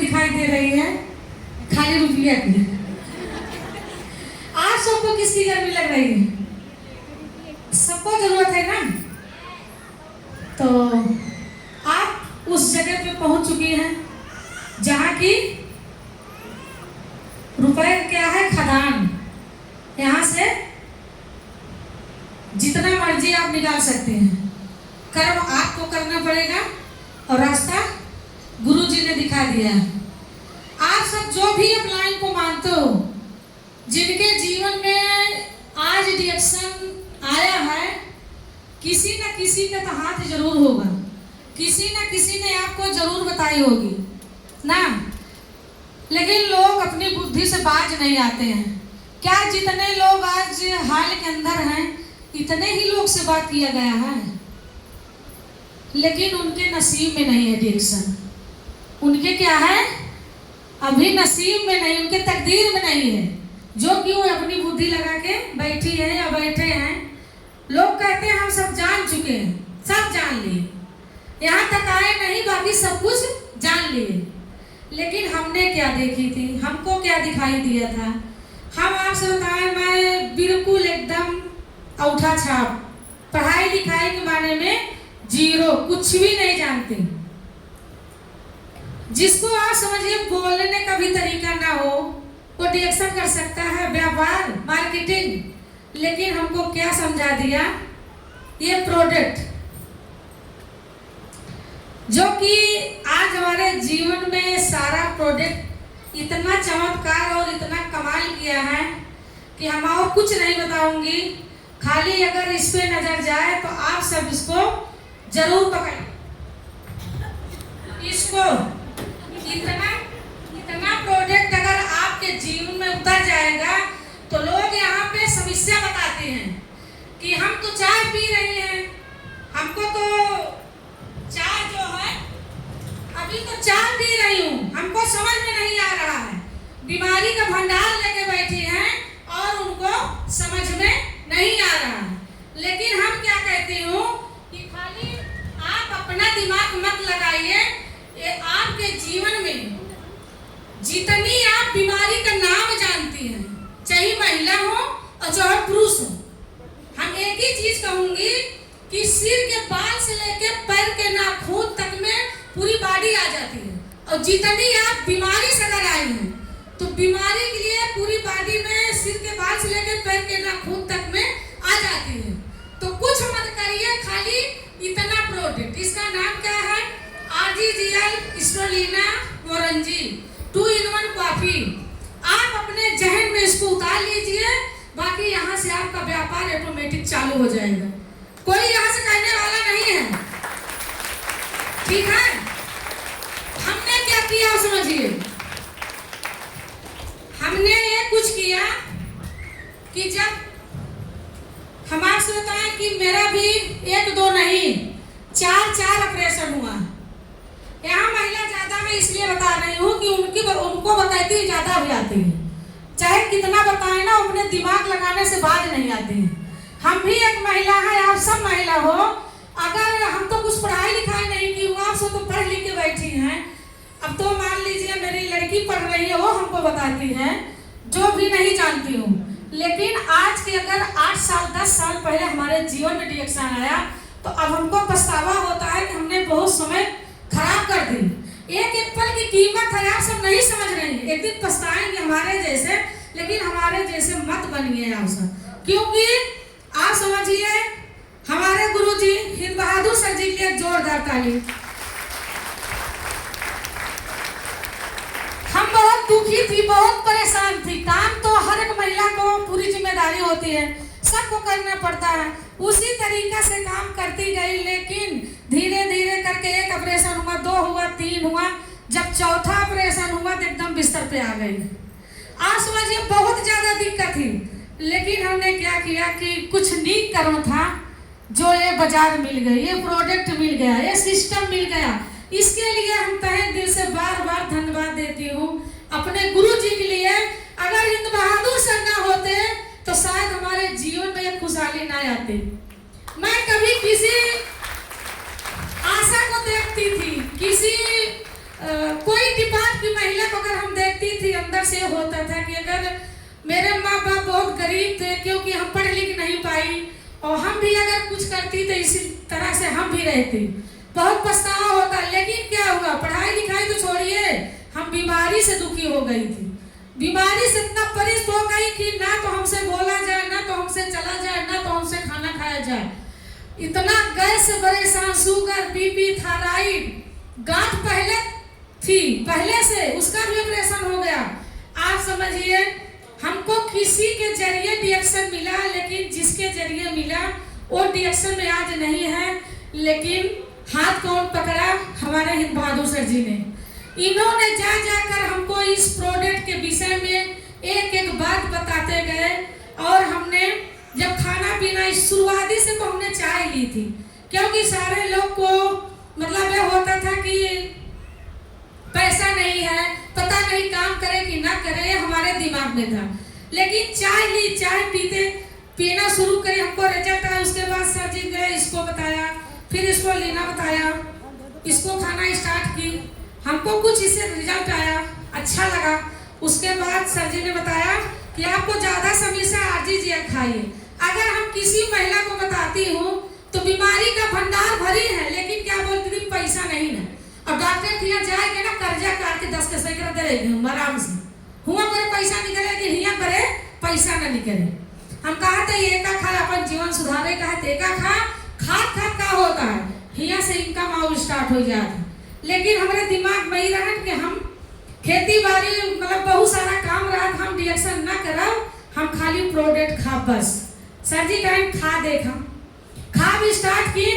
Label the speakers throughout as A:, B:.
A: दिखाई दे रही है खाली रुपया की। आज सबको किसकी गर्मी लग रही है? सबको जरूरत है ना। तो आप उस जगह पे पहुंच चुकी हैं जहां की रुपए क्या है, खदान। यहाँ से जितना मर्जी आप निकाल सकते हैं। कर्म आपको करना पड़ेगा और रास्ता गुरुजी ने दिखा दिया। आप सब जो भी इस लाइन को मानते हो, जिनके जीवन में आज रिएक्शन आया है, किसी न किसी का तो हाथ जरूर होगा, किसी न किसी ने आपको जरूर बताई होगी ना। लेकिन लोग अपनी बुद्धि से बाज नहीं आते हैं। क्या जितने लोग आज हाल के अंदर हैं, इतने ही लोग से बात किया गया है, लेकिन उनके नसीब में नहीं है रिएक्शन। उनके क्या है, अभी नसीब में नहीं, उनके तकदीर में नहीं है। जो कि वो अपनी बुद्धि लगा के बैठी है या बैठे हैं। लोग कहते हैं हम सब जान चुके हैं, सब जान लिए, यहाँ तक आए नहीं, बाकी सब कुछ जान लिए। लेकिन हमने क्या देखी थी, हमको क्या दिखाई दिया था? हम आपसे बताएं, मैं बिल्कुल एकदम औठा छाप, पढ़ाई लिखाई के माने में जीरो, कुछ भी नहीं जानती। जिसको आप समझिए बोलने का भी तरीका ना हो, वो रिएक्शन कर सकता है, व्यापार, मार्केटिंग। लेकिन हमको क्या समझा दिया, ये प्रोडक्ट जो कि आज हमारे जीवन में सारा प्रोडक्ट इतना चमत्कार और इतना कमाल किया है कि हम और कुछ नहीं बताऊंगी। खाली अगर इस पे नजर जाए तो आप सब इसको जरूर पकड़ें। इसको इतना प्रोडक्ट अगर आपके जीवन में उतर जाएगा तो लोग यहाँ पे समस्या बताते हैं कि हम तो चाय पी रहे हैं, हमको तो चाय जो है, अभी तो चाय पी रही हूँ, हमको समझ में नहीं आ रहा है। बीमारी का भंडार लेके बैठे हैं और उनको समझ में नहीं आ रहा है। लेकिन हम क्या कहती हूँ कि खाली आप अपना दिमाग मत लगाइए। ये आपके जीवन में जितनी आप बीमारी का नाम जानती हैं, चाहे महिला हो और चाहे पुरुष हो, हम एक ही चीज कहूंगी कि सिर के बाल से लेकर पैर के नाखून तक में पूरी बॉडी आ जाती है। और जितनी आप बीमारी से अगर आई हैं तो बीमारी के लिए पूरी बॉडी में सिर के बाल से लेकर पैर के नाखून तक में आ जाती है। तो कुछ मत करिए, खाली इतना प्रोडक्ट, इसका नाम क्या है, RGGL स्ट्रोलिना मोरंजी 2-in-1 कॉफी। आप अपने जहन में इसको उतार लीजिए, बाकी यहाँ से आपका व्यापार ऑटोमेटिक चालू हो जाएगा। कोई यहाँ से कहने वाला नहीं है, ठीक है। हमने क्या किया समझिए, हमने ये कुछ किया कि जब हमारे से बताएं कि मेरा भी 1-2 नहीं 4 ऑपरेशन हुआ। यहाँ महिला ज्यादा मैं इसलिए बता रही हूँ कि उनको बताती ज्यादा भी आती है। चाहे कितना बताए ना, अपने दिमाग लगाने से बाज नहीं आती है। हम भी एक महिला है, आप सब महिला हो। अगर हम तो कुछ पढ़ाई लिखाई नहीं की हुआ, आप सब तो पढ़ लिख के बैठी हैं। अब तो मान लीजिए मेरी लड़की पढ़ रही है, वो हमको बताती है जो भी नहीं जानती हूँ। लेकिन आज के अगर 8 साल 10 साल पहले हमारे जीवन में रिएक्शन आया तो अब हमको पछतावा होता है कि हमने बहुत समय खराब कर दी। एक एक पल की कीमत है, आप सब नहीं समझ रहे हैं। एक दिन पछताएंगे हमारे जैसे, लेकिन हमारे जैसे मत बनिए आप सब। क्योंकि आप समझिए, हमारे गुरुजी हिंद बहादुर सर जी की एक जोरदार ताली। हम बहुत दुखी थी, बहुत परेशान थी। काम तो हर एक महिला को पूरी जिम्मेदारी होती है, सबको करना पड़ता है। उसी तरीके से काम करती गई, लेकिन धीरे धीरे करके 1 ऑपरेशन हुआ, 2 हुआ, 3 हुआ। जब चौथा ऑपरेशन हुआ तो एकदम बिस्तर पे आ गई। आप समझिए बहुत ज्यादा दिक्कत थी। लेकिन हमने क्या किया कि कुछ नीक कर्म था, जो ये बाजार मिल गई, ये प्रोडक्ट मिल गया, ये सिस्टम मिल गया। इसके लिए हम तहे दिल से बार बार धन्यवाद देती हूँ अपने गुरु जी के लिए। अगर हिंद बहादुर सर ना होते तो शायद हमारे जीवन में ये खुशहाली ना आती। मैं कभी किसी आशा को देखती थी, किसी कोई डिपार्ट की अंदर से होता था कि अगर मेरे माँ बाप बहुत गरीब थे, क्योंकि हम पढ़ लिख नहीं पाई, और हम भी अगर कुछ करती तो इसी तरह से हम भी रहते, बहुत पछतावा होता। लेकिन क्या हुआ, पढ़ाई लिखाई तो छोड़िए, हम बीमारी से दुखी हो गई थी। बीमारी से इतना परेशान हो गई कि ना तो हमसे बोला जाए, ना तो हमसे चला जाए, ना तो हमसे खाना खाया जाए। इतना गैस से परेशान, शुगर, बीपी, थायराइड, गांठ पहले से उसका भी ऑपरेशन हो गया। आप समझिए, हमको किसी के जरिए डिएक्शन मिला, लेकिन जिसके जरिए मिला वो डिएक्शन में आज नहीं है। लेकिन हाथ कौन पकड़ा, हमारे हिंद बहादुर सर जी ने। इन्होंने जा जाकर हमको इस प्रोडक्ट के विषय में एक एक बात बताते गए, और हमने जब खाना पीना शुरुआती से तो हमने चाय ली थी, क्योंकि सारे लोग को मतलब ये होता था कि पैसा नहीं है, पता नहीं काम करे कि ना करे, हमारे दिमाग में था। लेकिन चाय ली, चाय पीना शुरू करे, हमको रिजल्ट आया। उसके बाद सर जी गए, इसको बताया, फिर इसको लेना बताया, इसको खाना स्टार्ट की, हमको कुछ इससे रिजल्ट आया, अच्छा लगा। उसके बाद सर जी ने बताया कि आपको ज़्यादा समय से RGGL खाइए। अगर हम किसी महिला को बताती हूँ तो बीमारी का भंडार भरी है, लेकिन क्या बोलती थी, पैसा नहीं ना। और डॉक्टर के यहाँ जाएंगे ना, कर्जा काट के 10 के सैकड़ा दे आराम से, हुआ करे पैसा निकले कि हिया करे पैसा ना निकले। हम कहा था ये का खा अपन जीवन सुधारे का है, तेका खा खाद का होता है, हिया से इनकम और स्टार्ट हो जाता। लेकिन हमारे दिमाग में ही रहा कि हम खेती बाड़ी मतलब बहुत सारा काम रहा, हम डिएक्शन ना करब, हम खाली प्रोडक्ट खा बस। सर जी कहें खा देखा, खा भी स्टार्ट की,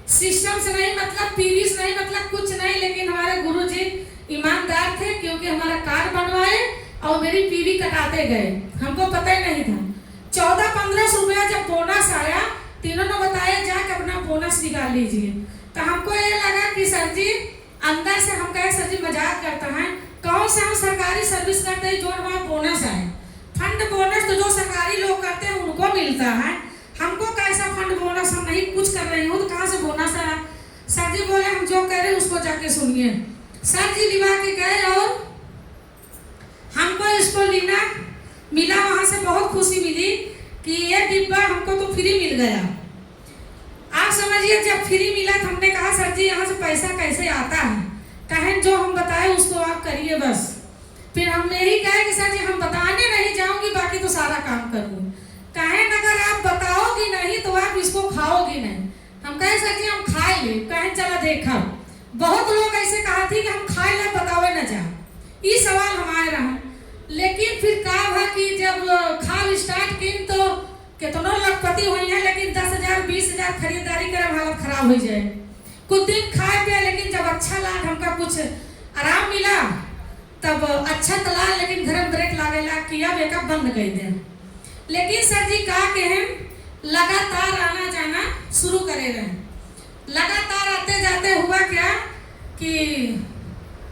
A: सिस्टम से नहीं मतलब, पीवी से नहीं मतलब, कुछ नहीं। लेकिन हमारे गुरुजी ईमानदार थे, क्योंकि हमारा कार्ड बनवाए और मेरी पीवी कटाते गए, हमको पता ही नहीं था। 1400-1500 रुपया जब बोनस आया, तीनों ने बताया जाके अपना बोनस निकाल लीजिए। तो हमको ये लगा कि सर जी अंदर से, हम कहे सर जी मजाक करता है, कौन से हम सरकारी सर्विस करते हैं जो हमारा बोनस आए, फंड बोनस तो जो सरकारी लोग करते हैं उनको मिलता है, हमको कैसा फंड बोनस, हम नहीं कुछ कर रही हूँ तो कहाँ से बोनस आया। सर जी बोले हम जो कह रहे हैं उसको जाके सुनिए। सर जी लिवा के गए और हमको इसको लेना मिला, वहाँ से बहुत खुशी मिली कि ये डिब्बा हमको तो फ्री मिल गया। आप समझिए, जब फ्री मिला तो हमने कहा सर जी यहाँ से पैसा कैसे आता है, कहें जो हम बताए उसको आप करिए बस। फिर हमने ही कहा कि सर जी हम बताने नहीं जाऊंगी, बाकी तो सारा काम करूँगी। कहें अगर आप बताओगी नहीं तो आप इसको खाओगी नहीं। हम कहे सर जी हम खाए ले, कहें चला देखा। बहुत लोग ऐसे कहा थी कि हम खाए ले बतावे न जा, ये सवाल हमारे रहा। लेकिन फिर कहा हुआ कि जब खाल स्टार्ट की तो कितनों लखपति हुई है, लेकिन 10,000-20,000 खरीदारी करे हालत खराब हो जाए। कुछ दिन खाए पे, लेकिन जब अच्छा लगा, हमका कुछ आराम मिला, तब अच्छा तो लगा, लेकिन घर में ब्रेक लागेला कि अब एक बंद कर दे। लेकिन सर जी कहा कि हम लगातार आना जाना शुरू करे रहे। लगातार आते जाते हुआ क्या कि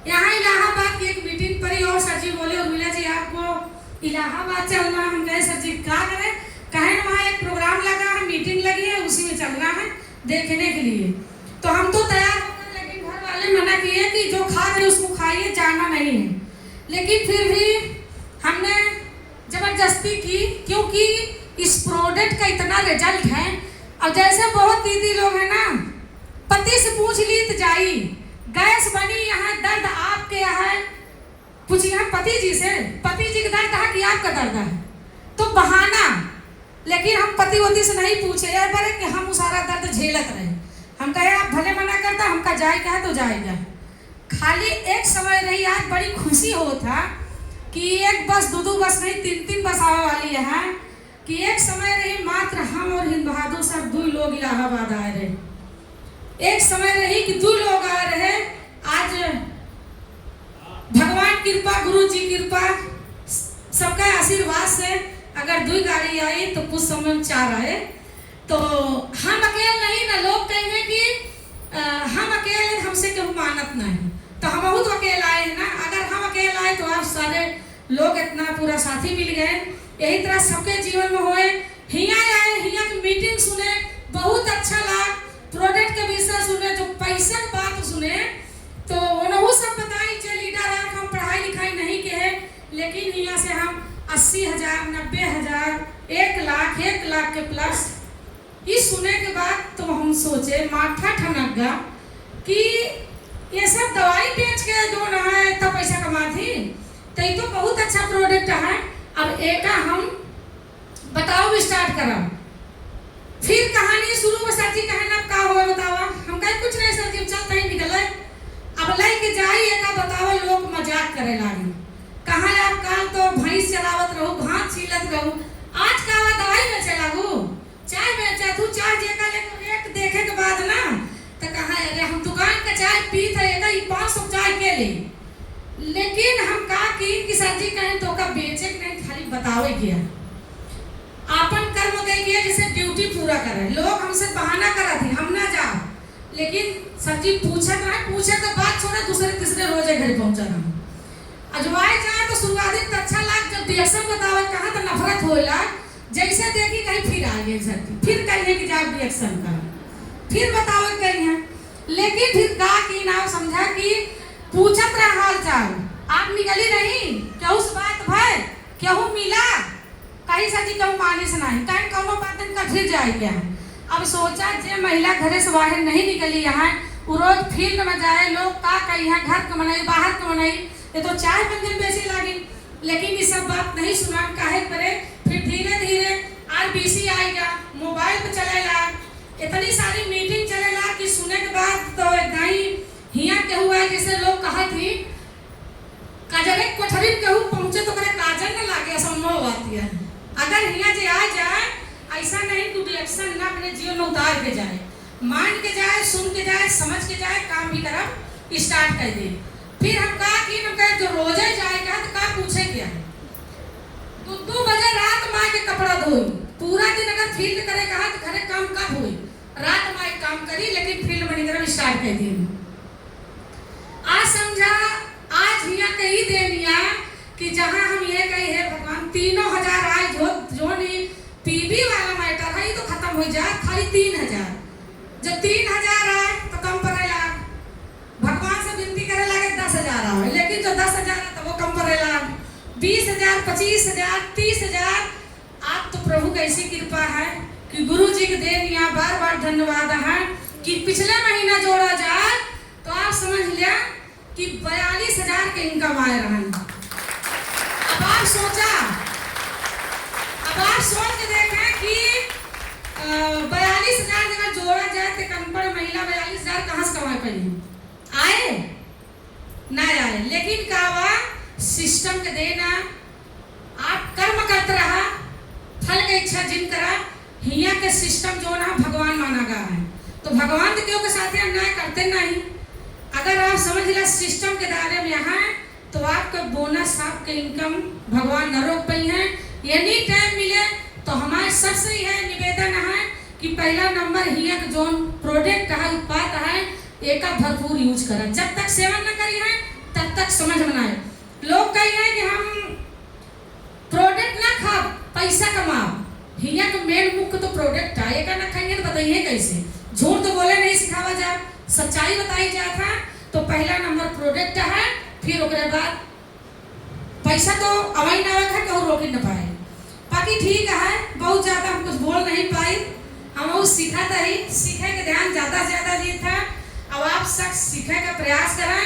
A: यहाँ इलाहाबाद की एक मीटिंग पड़ी, और सर जी बोले उर्मिला जी आपको इलाहाबाद चलना। हम कहे सर जी क्या करें, कहें वहाँ एक प्रोग्राम लगा है, मीटिंग लगी है, उसी में चलना है देखने के लिए। तो हम तो तैयार हो गए, लेकिन घर वाले मना किए कि जो खा रहे उसको खाइए, जाना नहीं है। लेकिन फिर भी हमने जबरदस्ती की, क्योंकि इस प्रोडक्ट का इतना रिजल्ट है। और जैसे बहुत दीदी लोग हैं ना, पति से पूछ ली तो जाई, गैस बनी यहाँ, दर्द आपके यहाँ है, पूछिए पति जी से, पति जी का दर्द है कि आपका दर्द है, तो बहाना। लेकिन हम पति वती से नहीं पूछे यार बड़े कि हम सारा दर्द झेलत रहे। हम कहे आप भले मना करता, हमका जाएगा है तो जाएगा। खाली एक समय रही, आज बड़ी खुशी होता कि एक बस, दो बस नहीं, 3 बस आने वाली है, कि एक समय रही मात्र हम और हिंद बहादुर साहब 2 लोग इलाहाबाद आए रहे। एक समय रही कि 2 लोग आए रहे। आज भगवान कृपा, गुरु जी कृपा, सबका आशीर्वाद से अगर 2 गाड़ी आई तो कुछ समय में 4 आए। तो हम अकेले नहीं ना, लोग कहेंगे कि हम अकेले, हमसे क्यों मानत नहीं, तो हम बहुत अकेले आए हैं ना। अगर हम अकेले आए तो आप सारे लोग इतना पूरा साथी मिल गए। यही तरह सबके जीवन में होए। हिया आए, हिया की मीटिंग सुने, बहुत अच्छा लगा, प्रोडक्ट के विषय सुने, जो पैसा की बात सुने, तो उन्होंने सब बताई। जो लीडर है, हम पढ़ाई लिखाई नहीं के है, लेकिन यहाँ से हम 80,000, 90,000, 1 लाख के प्लस। ये सुने के बाद तो हम सोचे, माथा ठनक गया कि ये सब दवाई बेच के जो ना है तो पैसा कमा थी, तो ये तो बहुत अच्छा प्रोडक्ट है। अब एक हम बताओ स्टार्ट करा, फिर कहानी शुरू में सर जी कहे ना का हुआ बतावा, हम कहे कुछ नहीं सर जी चलते ही निकले। अब लाई के जाई एक बतावा, लोग मजाक करे लागे, कहाँ आप काल तो भैंस चलावत रहो, घास छीलत रहो, आज का दवाई बेचे लागू, चाय बेचे तू, चाय जेका रेट देखे के बाद ना तो कहा अरे हम दुकान का चाय पीत है 500 चाय के ले, लेकिन हम कहा कि सर जी कहें तो का बेचे के नहीं, खाली बतावे किया आपन कर्म गई किया जैसे ड्यूटी पूरा करे। लोग हमसे बहाना करा थी हम ना जाओ, लेकिन सर जी पूछे तो बात छोड़े, दूसरे तीसरे रोजे घर पहुंचा रहा। अजवाए जाए तो शुरुआती तो अच्छा लग, जब रिएक्शन बतावे कहा तो नफरत होला, जैसे देखी कहीं फिर आ गए सर जी, फिर कहिए कि जाओ रिएक्शन करो, फिर बताओ कहीं है। लेकिन फिर कहा कि ना समझा कि पूछत रहा हाल चाल, आप निकली नहीं क्या उस बात भय क्यों मिला, कहीं सर जी कहूँ मानिस नहीं, कहीं कौनो बात का फिर जाए क्या। अब सोचा जे महिला घरे से बाहर नहीं निकली यहाँ, वो रोज फील्ड में जाए, लोग का कही है घर के मनाई बाहर के मनाई, ये तो चाय पंजन बेचे लगी। लेकिन ये सब बात नहीं सुना, काहे करे। फिर धीरे धीरे RBC आएगा, मोबाइल पे चलेगा, इतनी सारी मीटिंग चलेगा कि सुने के बाद तो हिया के हुआ है जैसे लोग कहा थी काजल कोठरी केहू पहुंचे तो करे काजल न लागे, असंभव बात है। अगर हिया जे आ जाए ऐसा नहीं कि रिएक्शन ना अपने जीवन में उतार के जाए, मान के जाए, सुन के जाए, समझ के जाए, काम भी करब स्टार्ट कर दे। फिर हम कहा कि हम कहे जो रोजे जाएगा तो का पूछे क्या, 2 बजे रात माँ के कपड़ा धोई, पूरा दिन अगर फील्ड करे कहा तो घरे काम कब हुई, रात माँ काम करी, लेकिन फील्ड में निकल स्टार्ट कर दिए। आज समझा, आज हिया कही देनिया कि जहाँ हम ये कही है भगवान 3,000 आए जो नहीं पीबी वाला मैटर है तो खत्म हो जाए, खाली 3,000, जब 3,000 आए तो कम पड़ेगा, भगवान से विनती करे लगे 10,000 आए, लेकिन जो 10,000 है तो वो कम पड़ेगा, 20,000, 25,000, 30,000। आप तो प्रभु की ऐसी कृपा है कि गुरु जी के देनिया बार बार धन्यवाद है कि पिछले महीना जोड़ा जाए तो आप समझ लिया कि 42,000 के इनकम आए रहा। अब आप सोच के देखें कि 42,000 अगर जोड़ा जाए तो अनपढ़ महिला 42,000 कहाँ से कमा पाई, आए ना आए। लेकिन कहा सिस्टम के देना, आप कर्म करते रहा, फल की इच्छा जिन करा, हिया के सिस्टम जो ना भगवान माना गया है, तो भगवान तो क्यों के साथ अन्याय करते नहीं। अगर आप समझ ले सिस्टम के दायरे में यहाँ तो आपका बोनस, आपके इनकम भगवान न रोक पाई है। यदि टाइम मिले तो हमारे सबसे यह निवेदन है कि पहला नंबर हिया के जो प्रोडक्ट है, उत्पाद है, एक भरपूर यूज करें। जब तक सेवन न करी है तब तक समझ में आए। लोग कही है कि हम प्रोडक्ट ना खा पैसा कमाओ, हिया का मेन मुख्य तो प्रोडक्ट है, एक ना खाएंगे तो बताइए कैसे। झूठ तो बोले नहीं सिखावा जा, सच्चाई बताई जाता है। तो पहला नंबर प्रोडक्ट है, फिर उसके बाद पैसा तो अवाई ना रखा कहूँ रोक न पाए। बाकी ठीक है, बहुत ज़्यादा हम कुछ बोल नहीं पाए, हम वो सीखा था ही, सीखे के ध्यान ज़्यादा से ज़्यादा ये था। अब आप सब सीखे का प्रयास करें।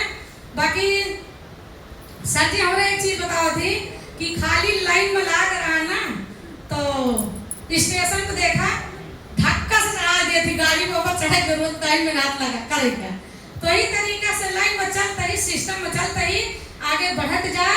A: बाकी सर जी हमारे एक चीज़ बताओ थी कि खाली लाइन में ला कर आना तो स्टेशन को देखा धक्का से चढ़ा दी थी, गाड़ी के ऊपर चढ़े जरूरत लाइन में हाथ लगा करेगा। तो यही तरीका से लाइन में चलता ही, सिस्टम में चलता ही आगे बढ़त जा।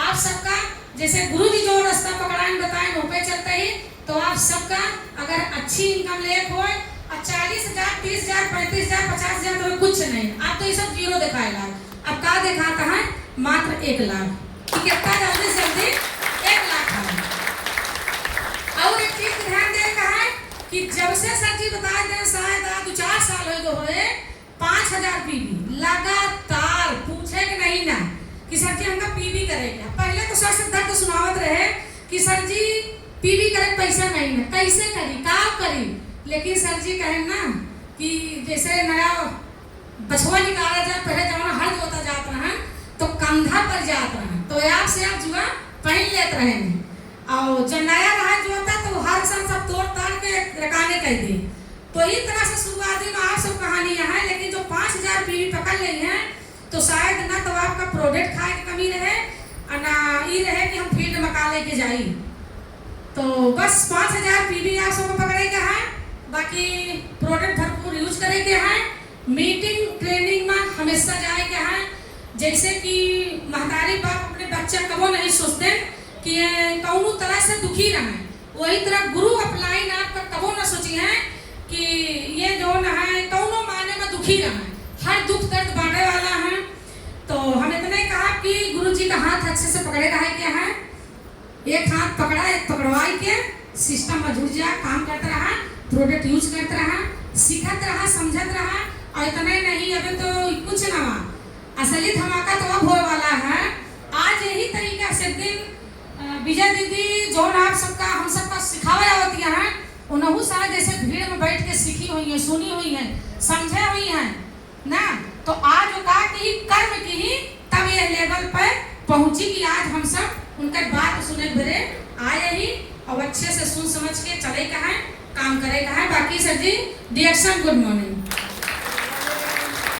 A: आप सबका जैसे गुरु जी जो रास्ता पकड़ाएं बताएं वो पे चलता ही, तो आप सबका अगर अच्छी इनकम ले हो और 40,000, 30,000, 35,000, 50,000 तो कुछ नहीं, आप तो ये सब जीरो दिखाएगा। अब क्या दिखाता है, मात्र 1 लाख, कितना जल्दी से जल्दी 1 लाख है। और एक चीज ध्यान देगा है कि जब से सर जी बताए थे शायद 2-4 साल हो गए 5,000 पीबी लगातार, पूछे कि नहीं ना कि सर जी हमका पीबी करेगा। पहले तो सर से दर्द सुनावत रहे कि सर जी पीबी करे पैसा नहीं ना, कैसे करी का करी। लेकिन सर जी कहे ना कि जैसे नया बछवा निकाला जाए, पहले जमाना हर जोता जाता है तो कंधा पर जाता है, तो आप से आप जुआ पहन लेते रहे और जब नया रहा जो होता तो हर साल सब तोड़ ताड़ के रखाने कह दी। तो इस तरह से शुरुआती में आप सब कहानियाँ हैं, लेकिन जो 5000 पीवी पकड़ ली हैं तो शायद ना तो आपका प्रोडक्ट खाए की कमी रहे और ना ये रहे कि हम फील्ड में का लेके जाई। तो बस 5000 पीवी आप सबको पकड़े के हैं, बाकी प्रोडक्ट भरपूर यूज करे के हैं। मीटिंग ट्रेनिंग में हमेशा जाए के हैं। जैसे कि महतारी बाप अपने बच्चा कबो नहीं सोचते कि कौनो तरह से दुखी रहे, वही तरह गुरु अपलाइन आपका कबो ना सोची है कि ये जो न है कौनो माने में दुखी रहे, हर दुख दर्द बांटने वाला है। तो हम इतने कहा कि गुरु जी का हाथ अच्छे से पकड़े रहा क्या है, एक हाथ पकड़ा एक पकड़वाई के सिस्टम में जुड़ जा, काम करता रहा, प्रोडक्ट यूज करता रहा, सीखत रहा, समझत रहा। और इतने नहीं, अभी तो कुछ ना असली धमाका तो अब होने वाला है। आज यही तरीका से दिन विजय दीदी जो आप सबका हम सबका सिखावा होती है उन्होंने शायद जैसे भीड़ में बैठ के सीखी हुई है, सुनी हुई है, समझे हुई है ना। तो आज होगा कि कर्म की ही तब ये लेवल पर पहुंची कि आज हम सब उनका बात सुने भरे आए ही और अच्छे से सुन समझ के चले का है, काम करे का है। बाकी सर जी डिएक्शन गुड मॉर्निंग।